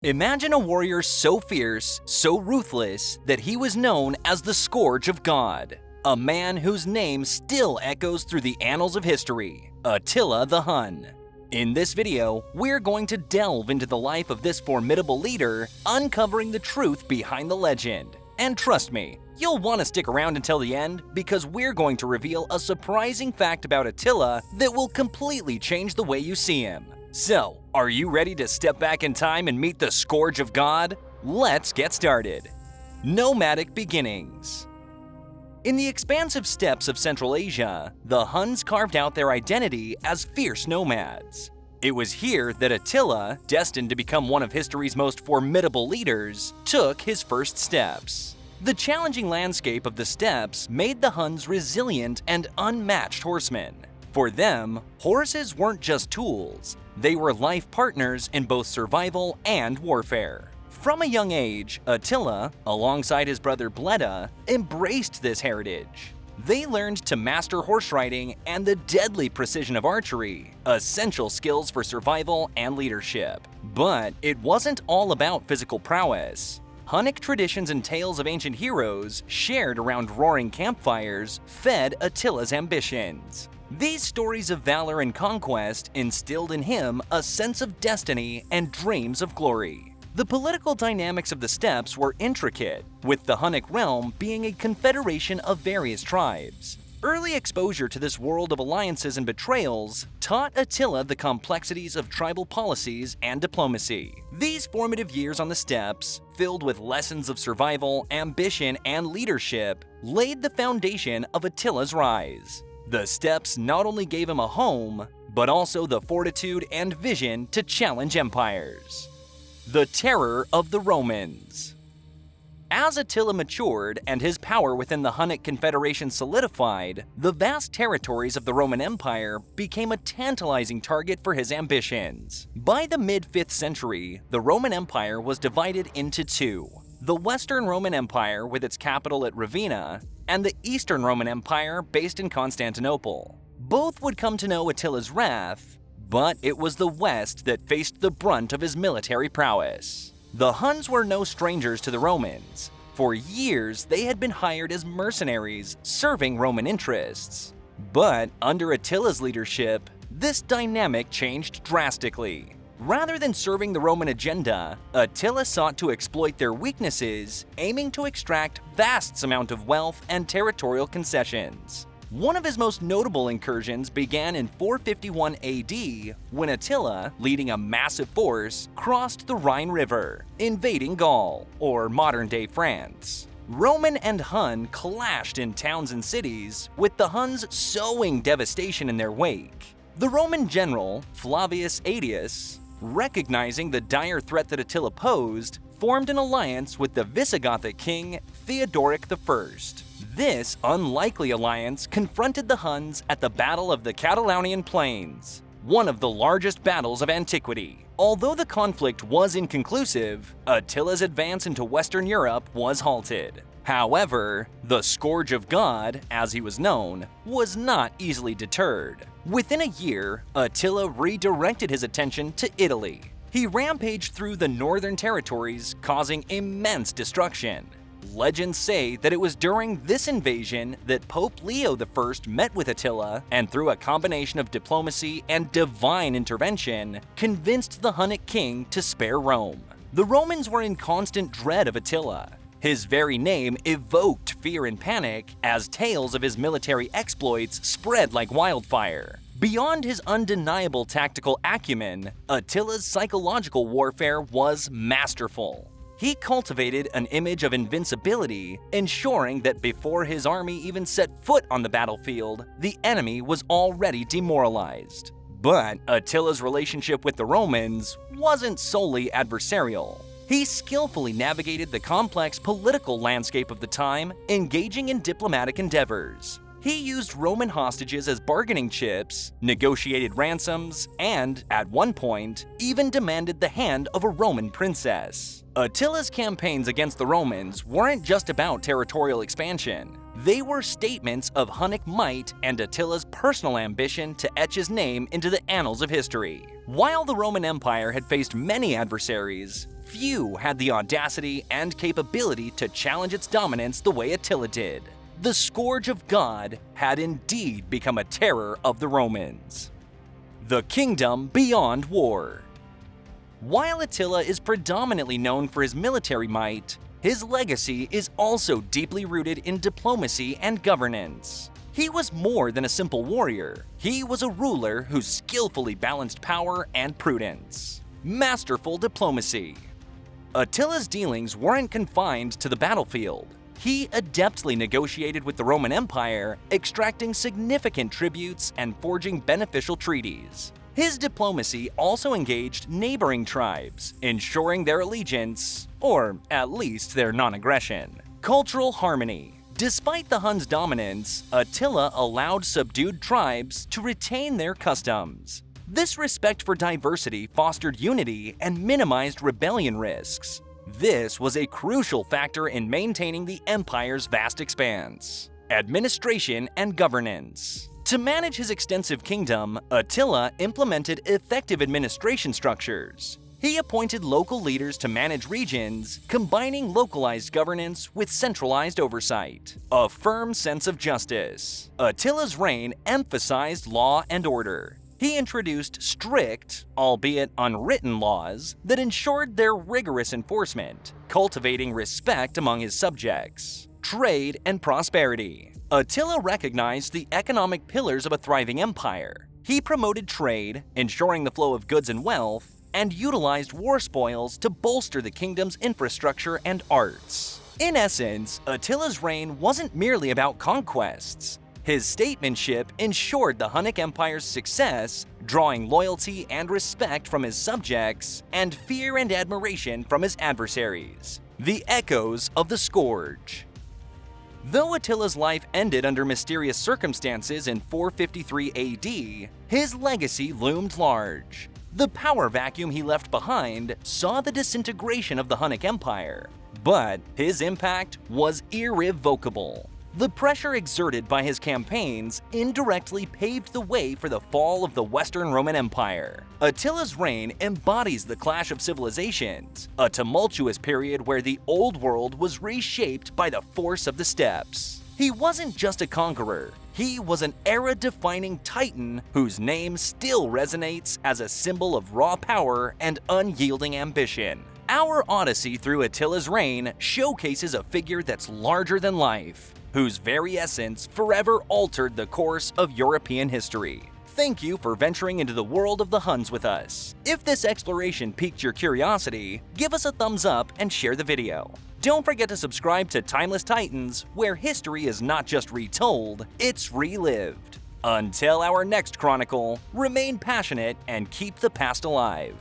Imagine a warrior so fierce, so ruthless, that he was known as the Scourge of God. A man whose name still echoes through the annals of history, Attila the Hun. In this video, we're going to delve into the life of this formidable leader, uncovering the truth behind the legend. And trust me, you'll want to stick around until the end because we're going to reveal a surprising fact about Attila that will completely change the way you see him. So, are you ready to step back in time and meet the Scourge of God? Let's get started. Nomadic beginnings. In the expansive steppes of Central Asia, the Huns carved out their identity as fierce nomads. It was here that Attila, destined to become one of history's most formidable leaders, took his first steps. The challenging landscape of the steppes made the Huns resilient and unmatched horsemen. For them, horses weren't just tools, they were life partners in both survival and warfare. From a young age, Attila, alongside his brother Bleda, embraced this heritage. They learned to master horse riding and the deadly precision of archery, essential skills for survival and leadership. But it wasn't all about physical prowess. Hunnic traditions and tales of ancient heroes, shared around roaring campfires, fed Attila's ambitions. These stories of valor and conquest instilled in him a sense of destiny and dreams of glory. The political dynamics of the steppes were intricate, with the Hunnic realm being a confederation of various tribes. Early exposure to this world of alliances and betrayals taught Attila the complexities of tribal policies and diplomacy. These formative years on the steppes, filled with lessons of survival, ambition, and leadership, laid the foundation of Attila's rise. The steppes not only gave him a home, but also the fortitude and vision to challenge empires. The terror of the Romans. As Attila matured and his power within the Hunnic Confederation solidified, the vast territories of the Roman Empire became a tantalizing target for his ambitions. By the mid-5th century, the Roman Empire was divided into two: the Western Roman Empire with its capital at Ravenna, and the Eastern Roman Empire based in Constantinople. Both would come to know Attila's wrath, but it was the West that faced the brunt of his military prowess. The Huns were no strangers to the Romans. For years, they had been hired as mercenaries, serving Roman interests. But under Attila's leadership, this dynamic changed drastically. Rather than serving the Roman agenda, Attila sought to exploit their weaknesses, aiming to extract vast amounts of wealth and territorial concessions. One of his most notable incursions began in 451 AD, when Attila, leading a massive force, crossed the Rhine River, invading Gaul, or modern-day France. Roman and Hun clashed in towns and cities, with the Huns sowing devastation in their wake. The Roman general, Flavius Aetius, recognizing the dire threat that Attila posed, formed an alliance with the Visigothic king Theodoric I. This unlikely alliance confronted the Huns at the Battle of the Catalaunian Plains, one of the largest battles of antiquity. Although the conflict was inconclusive, Attila's advance into Western Europe was halted. However, the Scourge of God, as he was known, was not easily deterred. Within a year, Attila redirected his attention to Italy. He rampaged through the northern territories, causing immense destruction. Legends say that it was during this invasion that Pope Leo I met with Attila and, through a combination of diplomacy and divine intervention, convinced the Hunnic king to spare Rome. The Romans were in constant dread of Attila. His very name evoked fear and panic as tales of his military exploits spread like wildfire. Beyond his undeniable tactical acumen, Attila's psychological warfare was masterful. He cultivated an image of invincibility, ensuring that before his army even set foot on the battlefield, the enemy was already demoralized. But Attila's relationship with the Romans wasn't solely adversarial. He skillfully navigated the complex political landscape of the time, engaging in diplomatic endeavors. He used Roman hostages as bargaining chips, negotiated ransoms, and, at one point, even demanded the hand of a Roman princess. Attila's campaigns against the Romans weren't just about territorial expansion. They were statements of Hunnic might and Attila's personal ambition to etch his name into the annals of history. While the Roman Empire had faced many adversaries, Few had the audacity and capability to challenge its dominance the way Attila did. The Scourge of God had indeed become a terror of the Romans. The kingdom beyond war. While Attila is predominantly known for his military might, his legacy is also deeply rooted in diplomacy and governance. He was more than a simple warrior. He was a ruler who skillfully balanced power and prudence. Masterful diplomacy. Attila's dealings weren't confined to the battlefield. He adeptly negotiated with the Roman Empire, extracting significant tributes and forging beneficial treaties. His diplomacy also engaged neighboring tribes, ensuring their allegiance, or at least their non-aggression. Cultural harmony. Despite the Huns' dominance, Attila allowed subdued tribes to retain their customs. This respect for diversity fostered unity and minimized rebellion risks. This was a crucial factor in maintaining the empire's vast expanse. Administration and governance. To manage his extensive kingdom, Attila implemented effective administration structures. He appointed local leaders to manage regions, combining localized governance with centralized oversight. A firm sense of justice. Attila's reign emphasized law and order. He introduced strict, albeit unwritten laws that ensured their rigorous enforcement, cultivating respect among his subjects. Trade and prosperity. Attila recognized the economic pillars of a thriving empire. He promoted trade, ensuring the flow of goods and wealth, and utilized war spoils to bolster the kingdom's infrastructure and arts. In essence, Attila's reign wasn't merely about conquests. His statesmanship ensured the Hunnic Empire's success, drawing loyalty and respect from his subjects, and fear and admiration from his adversaries. The echoes of the Scourge. Though Attila's life ended under mysterious circumstances in 453 AD, his legacy loomed large. The power vacuum he left behind saw the disintegration of the Hunnic Empire, but his impact was irrevocable. The pressure exerted by his campaigns indirectly paved the way for the fall of the Western Roman Empire. Attila's reign embodies the clash of civilizations, a tumultuous period where the old world was reshaped by the force of the steppes. He wasn't just a conqueror, he was an era-defining titan whose name still resonates as a symbol of raw power and unyielding ambition. Our odyssey through Attila's reign showcases a figure that's larger than life, whose very essence forever altered the course of European history. Thank you for venturing into the world of the Huns with us. If this exploration piqued your curiosity, give us a thumbs up and share the video. Don't forget to subscribe to Timeless Titans, where history is not just retold, it's relived. Until our next chronicle, remain passionate and keep the past alive.